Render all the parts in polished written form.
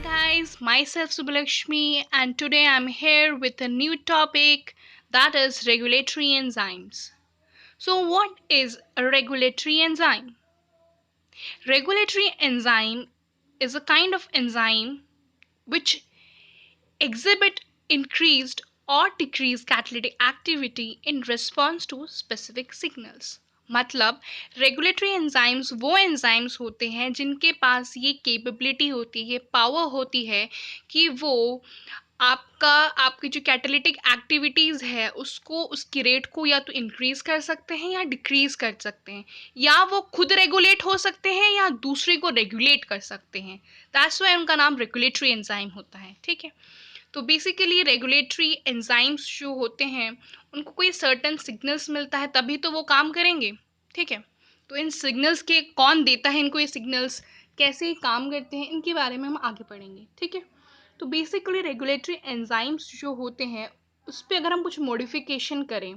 guys, myself Subbalakshmi, and today I'm here with a new topic that is regulatory enzymes. So, what is a regulatory enzyme? Regulatory enzyme is a kind of enzyme which exhibit increased or decreased catalytic activity in response to specific signals. मतलब regulatory enzymes वो enzymes होते हैं जिनके पास ये capability होती है, power होती है कि वो आपका आपकी जो कैटालिटिक एक्टिविटीज़ है उसको उसकी रेट को या तो इंक्रीज कर सकते हैं या डिक्रीज कर सकते हैं, या वो खुद रेगुलेट हो सकते हैं या दूसरे को रेगुलेट कर सकते हैं। दैट्स वाई उनका नाम रेगुलेटरी एंजाइम होता है। ठीक है, तो बेसिकली रेगुलेटरी एंजाइम्स जो होते हैं उनको कोई सर्टन सिग्नल्स मिलता है तभी तो वो काम करेंगे। ठीक है, तो इन सिग्नल्स के कौन देता है इनको, ये सिग्नल्स कैसे ये काम करते हैं, इनके बारे में हम आगे पढ़ेंगे। ठीक है, तो बेसिकली रेगुलेटरी एंजाइम्स जो होते हैं उस पर अगर हम कुछ मॉडिफिकेशन करें,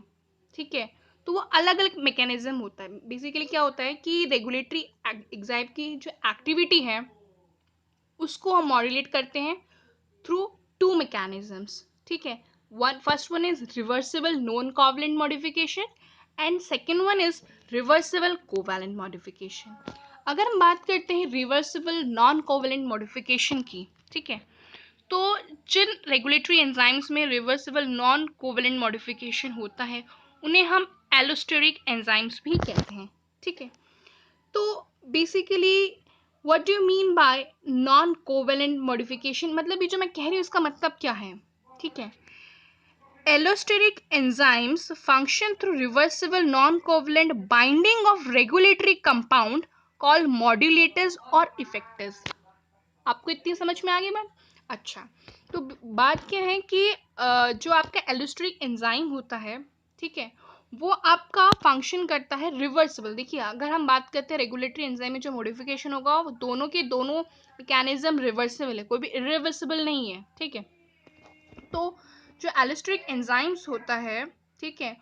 ठीक है, तो वो अलग अलग मैकेनिज्म होता है। बेसिकली क्या होता है कि रेगुलेटरी एंजाइम की जो एक्टिविटी है उसको हम मॉड्यूलेट करते हैं थ्रू टू मैकेनिज्म्स। ठीक है, first one is reversible non covalent modification and second one is reversible covalent modification. अगर हम बात करते हैं रिवर्सिबल नॉन कोवैलेंट मॉडिफिकेशन की, ठीक है, तो जिन रेगुलेटरी एंजाइम्स में रिवर्सिबल नॉन कोवैलेंट मॉडिफिकेशन होता है उन्हें हम एलोस्टेरिक एंजाइम्स भी कहते हैं। ठीक है, तो basically what do you mean by non covalent modification, मतलब ये जो मैं कह रही हूँ इसका मतलब क्या है। ठीक है, allosteric enzymes function through reversible non covalent binding of regulatory compound called modulators और इफेक्टर्स। आपको इतनी समझ में आ गई बात? अच्छा, तो बात क्या है कि जो आपका एलोस्टेरिक एंजाइम होता है, ठीक है, वो आपका फंक्शन करता है रिवर्सिबल। देखिए, अगर हम बात करते हैं रेगुलेटरी एंजाइम में जो मॉडिफिकेशन होगा वो दोनों के दोनों मैकेनिज्म रिवर्सिबल है, कोई भी इरिवर्सिबल नहीं है। ठीक है, तो जो एलोस्टेरिक एंजाइम्स होता है, ठीक है,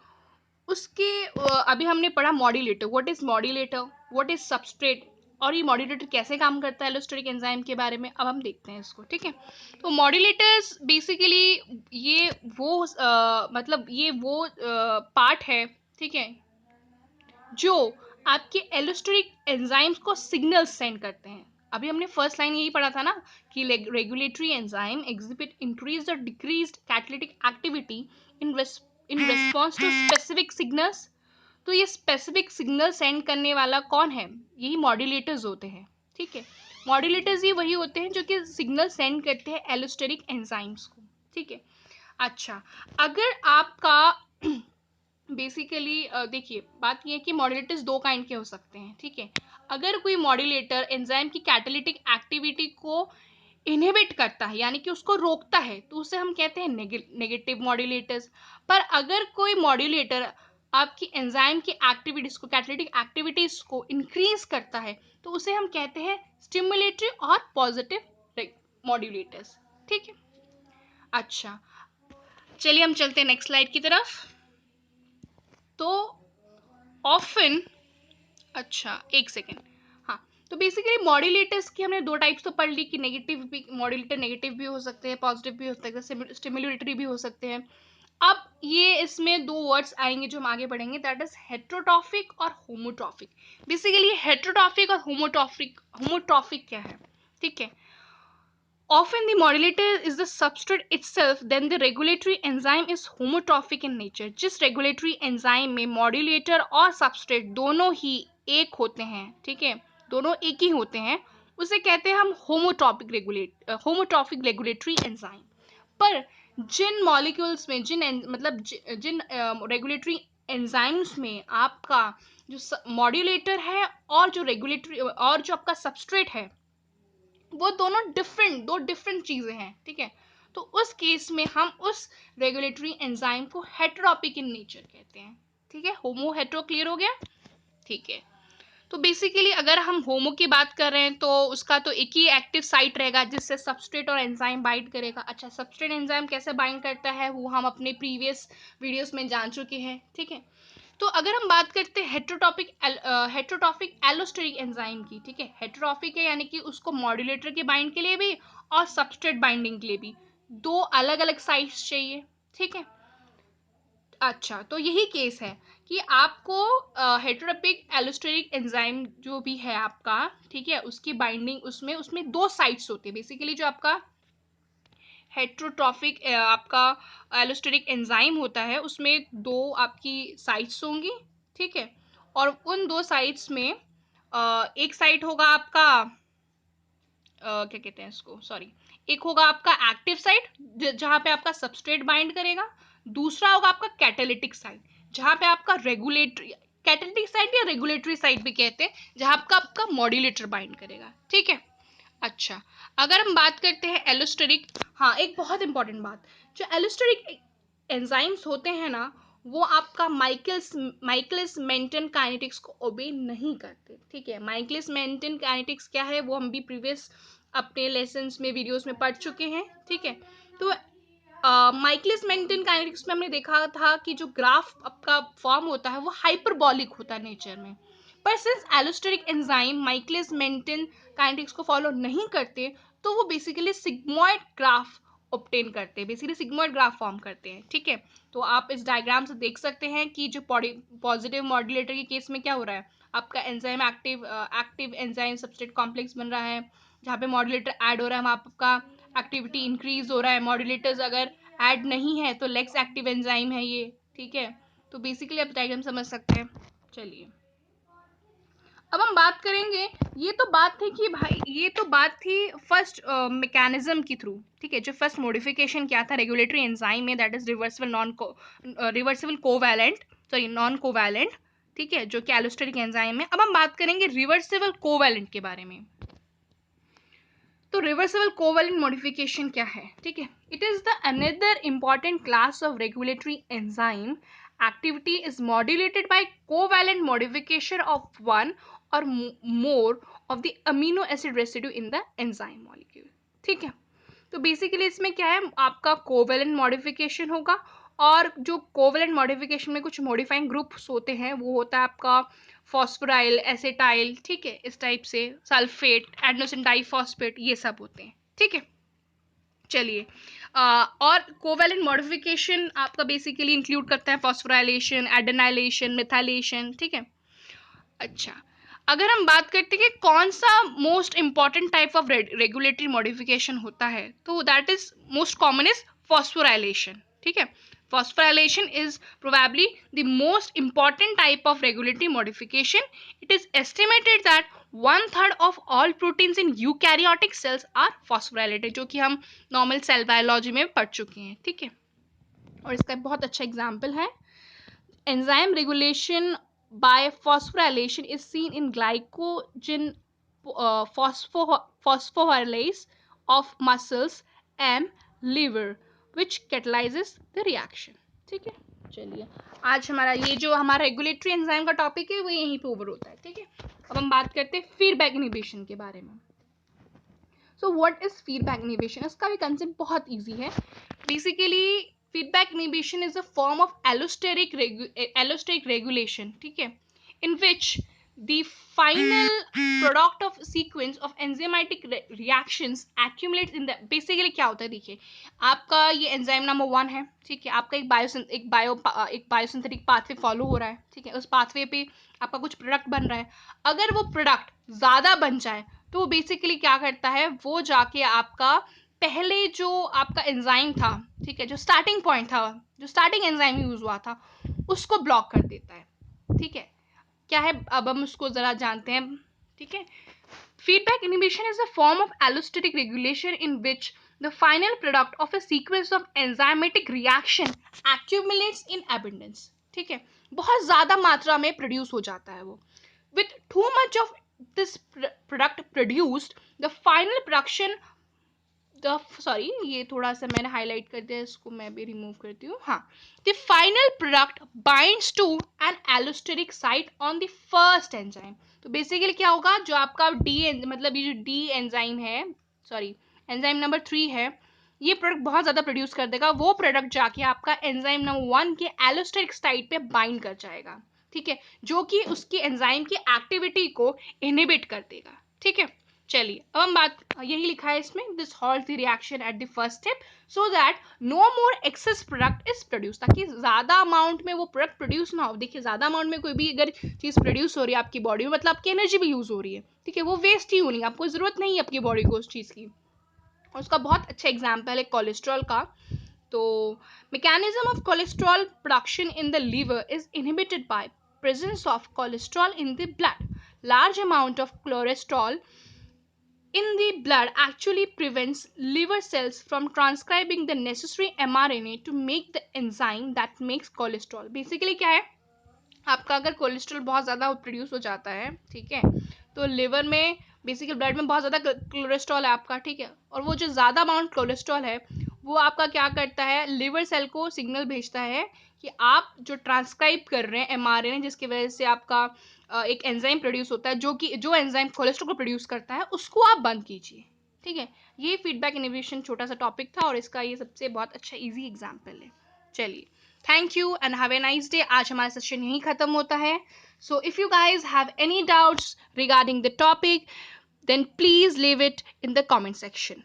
उसके अभी हमने पढ़ा modulator, what is modulator, what is substrate, और ये मॉड्यूलेटर कैसे काम करता है एलोस्टेरिक एंजाइम के बारे में अब हम देखते हैं इसको। ठीक है, तो मॉड्यूलेटर्स बेसिकली ये वो मतलब ये वो पार्ट है, ठीक है, जो आपके एलोस्टेरिक एंजाइम्स को सिग्नल सेंड करते हैं। अभी हमने फर्स्ट लाइन यही पढ़ा था ना कि रेगुलेटरी एंजाइम एग्जिबिट इंक्रीज और decreased catalytic activity in in response to specific signals. तो ये स्पेसिफिक सिग्नल सेंड करने वाला कौन है? यही मॉड्यूलेटर्स होते हैं। ठीक है, मॉड्यूलेटर्स ही वही होते हैं जो कि सिग्नल सेंड करते हैं एलोस्टेरिक एंजाइम्स को। ठीक है, अच्छा, अगर आपका बेसिकली देखिए बात ये है कि मॉड्यूलेटर्स दो काइंड के हो सकते हैं। ठीक है, अगर कोई मॉड्यूलेटर एंजाइम की कैटालिटिक एक्टिविटी को इनहिबिट करता है यानी कि उसको रोकता है तो उसे हम कहते हैं नेगेटिव मॉड्यूलेटर्स। पर अगर कोई मॉड्यूलेटर आपकी एंजाइम की एक्टिविटीज को, कैटालिटिक एक्टिविटीज को इंक्रीज करता है तो उसे हम कहते हैं स्टिमुलेटरी और पॉजिटिव मॉड्यूलेटर्स। ठीक है, अच्छा, चलिए हम चलते हैं नेक्स्ट स्लाइड की तरफ। तो ऑफन, अच्छा एक सेकेंड, हाँ, तो बेसिकली मॉड्यूलेटर्स की हमने दो टाइप्स तो पढ़ ली कि नेगेटिव भी, मॉड्यूलेटर नेगेटिव भी हो सकते हैं, पॉजिटिव भी हो सकते हैं, स्टिमुलेटरी भी हो सकते हैं। अब ये इसमें दो वर्ड्स आएंगे जो हम आगे पढ़ेंगे, दैट इज हेट्रोट्रॉफिक और होमोट्रॉफिक। बेसिकली हेट्रोट्रॉफिक और होमोट्रॉफिक, होमोट्रॉफिक क्या है? ठीक है, often the modulator is the substrate itself, then the regulatory enzyme is homotrophic in nature। जिस regulatory enzyme में modulator और substrate दोनों ही एक होते हैं, ठीक है, दोनों एक ही होते हैं, उसे कहते हैं हम होमोट्रॉफिक रेगुलेटरी एंजाइम। पर जिन मॉलिक्यूल्स में, जिन रेगुलेटरी एंजाइम्स में आपका जो मॉड्यूलेटर है और जो रेगुलेटरी और जो आपका सबस्ट्रेट है वो दोनों दो डिफरेंट चीजें हैं। ठीक है, तो उस केस में हम उस रेगुलेटरी एंजाइम को हेटेरोपिक इन नेचर कहते हैं। ठीक है, होमो हेटेरो क्लियर हो गया? ठीक है, तो बेसिकली अगर हम होमो की बात कर रहे हैं तो उसका तो एक ही एक्टिव साइट रहेगा जिससे सबस्ट्रेट और एंजाइम बाइंड करेगा। अच्छा, सबस्ट्रेट एंजाइम कैसे बाइंड करता है वो हम अपने प्रीवियस वीडियोस में जान चुके हैं। ठीक है, तो अगर हम बात करते हैं हेट्रोटॉपिक एलोस्टेरिक एंजाइम की, ठीक है, हेट्रोटॉपिक है यानी कि उसको मॉड्यूलेटर के बाइंड के लिए भी और सबस्ट्रेट बाइंडिंग के लिए भी दो अलग अलग साइट्स चाहिए, ठीक है। अच्छा, तो यही केस है कि आपको हेट्रोटॉपिक एलोस्टेरिक एंजाइम जो भी है आपका, ठीक है, उसकी बाइंडिंग उसमें उसमें दो साइट्स होती है बेसिकली। जो आपका हेट्रोट्रॉफिक आपका एलोस्टेरिक एंजाइम होता है उसमें दो आपकी साइट्स होंगी, ठीक है। और उन दो साइट्स में एक साइट होगा आपका क्या कहते हैं इसको, सॉरी, एक होगा आपका एक्टिव साइट जहां पे आपका सबस्ट्रेट बाइंड करेगा, दूसरा होगा आपका कैटालिटिक साइट जहां पे आपका रेगुलेटरी, कैटालिटिक साइट या रेगुलेटरी साइट भी कहते हैं, जहां आपका आपका मॉड्यूलेटर बाइंड करेगा, ठीक है। अच्छा, अगर हम बात करते हैं एलोस्टेरिक, हाँ एक बहुत इंपॉर्टेंट बात, जो एलोस्टेरिक एंजाइम्स होते हैं ना, वो आपका माइकलिस मेंटन काइनेटिक्स को ओबे नहीं करते, ठीक है। माइकलिस मेंटन काइनेटिक्स क्या है वो हम भी प्रीवियस अपने लेसन्स में वीडियोस में पढ़ चुके हैं, ठीक है। तो माइकलिस मेंटन काइनेटिक्स में हमने देखा था कि जो ग्राफ आपका फॉर्म होता है वो हाइपरबॉलिक होता है नेचर में, पर since allosteric enzyme Michaelis Menten kinetics को फॉलो नहीं करते, तो वो बेसिकली सिग्मोइड ग्राफ ऑब्टेन करते हैं, बेसिकली सिग्मोइड ग्राफ फॉर्म करते हैं, ठीक है। तो आप इस डायग्राम से देख सकते हैं कि जो पॉजिटिव मॉड्यूलेटर के केस में क्या हो रहा है, आपका enzyme active enzyme substrate complex बन रहा है, जहाँ पे मॉड्यूलेटर ऐड हो रहा है वहाँ आपका एक्टिविटी इंक्रीज हो रहा है। मॉड्यूलेटर्स अगर ऐड नहीं है तो लेक्स एक्टिव एंजाइम है ये, ठीक है। तो बेसिकली आप डायग्राम समझ सकते हैं। चलिए, अब हम बात करेंगे, ये तो बात थी कि भाई, ये तो बात थी फर्स्ट मैकेनिज्म की थ्रू, ठीक है, जो फर्स्ट मॉडिफिकेशन क्या था रेगुलेटरी एंजाइम में, that is reversible covalent, sorry non covalent, ठीक है, जो कि एलोस्टेरिक एंजाइम है। अब हम बात करेंगे रिवर्सिबल कोवैलेंट के बारे में। तो रिवर्सिबल कोवैलेंट मॉडिफिकेशन क्या है, ठीक है, it is the another important class of regulatory enzyme activity is modulated by covalent modification of one or more of the amino acid residue in the enzyme molecule, ठीक है। तो basically इसमें क्या है, आपका कोवेलेंट मॉडिफिकेशन होगा, और जो कोवेलेंट मॉडिफिकेशन में कुछ मॉडिफाइंग ग्रुप्स होते हैं वो होता है आपका फॉस्फोराइल, एसिटाइल, ठीक है, इस टाइप से, सल्फेट, एडेनोसिन डाइफॉस्फेट, ये सब होते हैं, ठीक है। चलिए, और कोवेलेंट मॉडिफिकेशन आपका बेसिकली इंक्लूड करता है फॉस्फोराइलेशन, एडेनाइलेशन, मिथाइलेशन, ठीक है। अच्छा, अगर हम बात करते हैं कि कौन सा most important type of regulatory modification होता है, तो that is most common is phosphorylation, ठीक है। Phosphorylation is probably the most important type of regulatory modification. It is estimated that 1/3 of all proteins in eukaryotic cells are phosphorylated, जो कि हम normal cell biology में पढ़ चुके हैं, ठीक है। और इसका बहुत अच्छा एग्जाम्पल है, enzyme regulation by phosphorylation is seen in glycogen phosphorylase of muscles and liver, which catalyzes the reaction, ठीक है। चलिए, आज हमारा ये जो हमारा रेगुलेटरी एंजाइम का टॉपिक है वो यहीं पे ओवर होता है, ठीक है। अब हम बात करते हैं फीडबैक इनहिबिशन के बारे में। So what is feedback inhibition, इसका भी कंसेप्ट बहुत इजी है। Basically feedback inhibition is a form of allosteric regulation, ठीक है, in which the final product of sequence of enzymatic reactions accumulates in the, basically क्या होता है, देखिए आपका ये एंजाइम नंबर 1 है, ठीक है, आपका एक बायोसिंथेटिक पाथवे फॉलो हो रहा है, ठीक है, उस पाथवे पे आपका कुछ प्रोडक्ट बन रहा है। अगर वो प्रोडक्ट ज़्यादा बन जाए तो वो बेसिकली क्या करता है, वो जाके आपका पहले जो आपका एंजाइम था, ठीक है, जो स्टार्टिंग पॉइंट था, जो स्टार्टिंग एंजाइम यूज हुआ था, उसको ब्लॉक कर देता है, ठीक है। क्या है, अब हम उसको जरा जानते हैं, ठीक है। Feedback inhibition is a form of allosteric regulation in which the final product of a sequence of enzymatic reaction accumulates in abundance, ठीक है, बहुत ज्यादा मात्रा में प्रोड्यूस हो जाता है वो। With too much of this product produced, the final production sorry, ये थोड़ा सा मैंने हाईलाइट कर दिया, इसको मैं भी रिमूव करती हूँ, हाँ। The final product binds to an allosteric site on the first enzyme. तो बेसिकली क्या होगा, जो आपका मतलब ये जो डी एंजाइम है, सॉरी एंजाइम नंबर 3 है, ये प्रोडक्ट बहुत ज़्यादा प्रोड्यूस कर देगा, वो प्रोडक्ट जाके आपका एंजाइम नंबर 1 के एलोस्टेरिक साइट पे बाइंड कर जाएगा, ठीक है, जो कि उसकी एंजाइम की एक्टिविटी को इनहिबिट कर देगा, ठीक है। चलिए अब हम बात, यही लिखा है इसमें, this halt the reaction at the first step so that no more excess product is produce, ताकि ज़्यादा अमाउंट में वो प्रोडक्ट प्रोड्यूस ना हो। देखिए ज़्यादा अमाउंट में कोई भी अगर चीज़ प्रोड्यूस हो रही है आपकी बॉडी में, मतलब आपकी एनर्जी भी यूज़ हो रही है, ठीक है, वो वेस्ट ही होनी है, आपको ज़रूरत नहीं है आपकी बॉडी को उस चीज़ की। उसका बहुत अच्छा एग्जाम्पल है कोलेस्ट्रॉल का। तो mechanism of cholesterol production in the liver is inhibited by presence of cholesterol in the blood. Large amount of cholesterol in the blood actually prevents liver cells from transcribing the necessary mRNA to make the enzyme that makes cholesterol. Basically क्या है, आपका अगर cholesterol बहुत ज़्यादा produce हो जाता है, ठीक है, तो लिवर में बेसिकली ब्लड में बहुत ज़्यादा कोलेस्ट्रॉल है आपका, ठीक है, और वो जो ज़्यादा अमाउंट कोलेस्ट्रॉल है वो आपका क्या करता है, लिवर सेल को सिग्नल भेजता है कि आप जो ट्रांसक्राइब कर रहे हैं एमआरएनए, जिसकी वजह से आपका एक एंजाइम प्रोड्यूस होता है, जो एंजाइम कोलेस्ट्रॉल को प्रोड्यूस करता है, उसको आप बंद कीजिए, ठीक है। ये फीडबैक इनहिबिशन छोटा सा टॉपिक था और इसका ये सबसे बहुत अच्छा इजी एग्जाम्पल है। चलिए, thank you and have a nice day. आज हमारा सेशन यहीं खत्म होता है। So if you guys have any doubts regarding the topic, then please leave it in the comment section.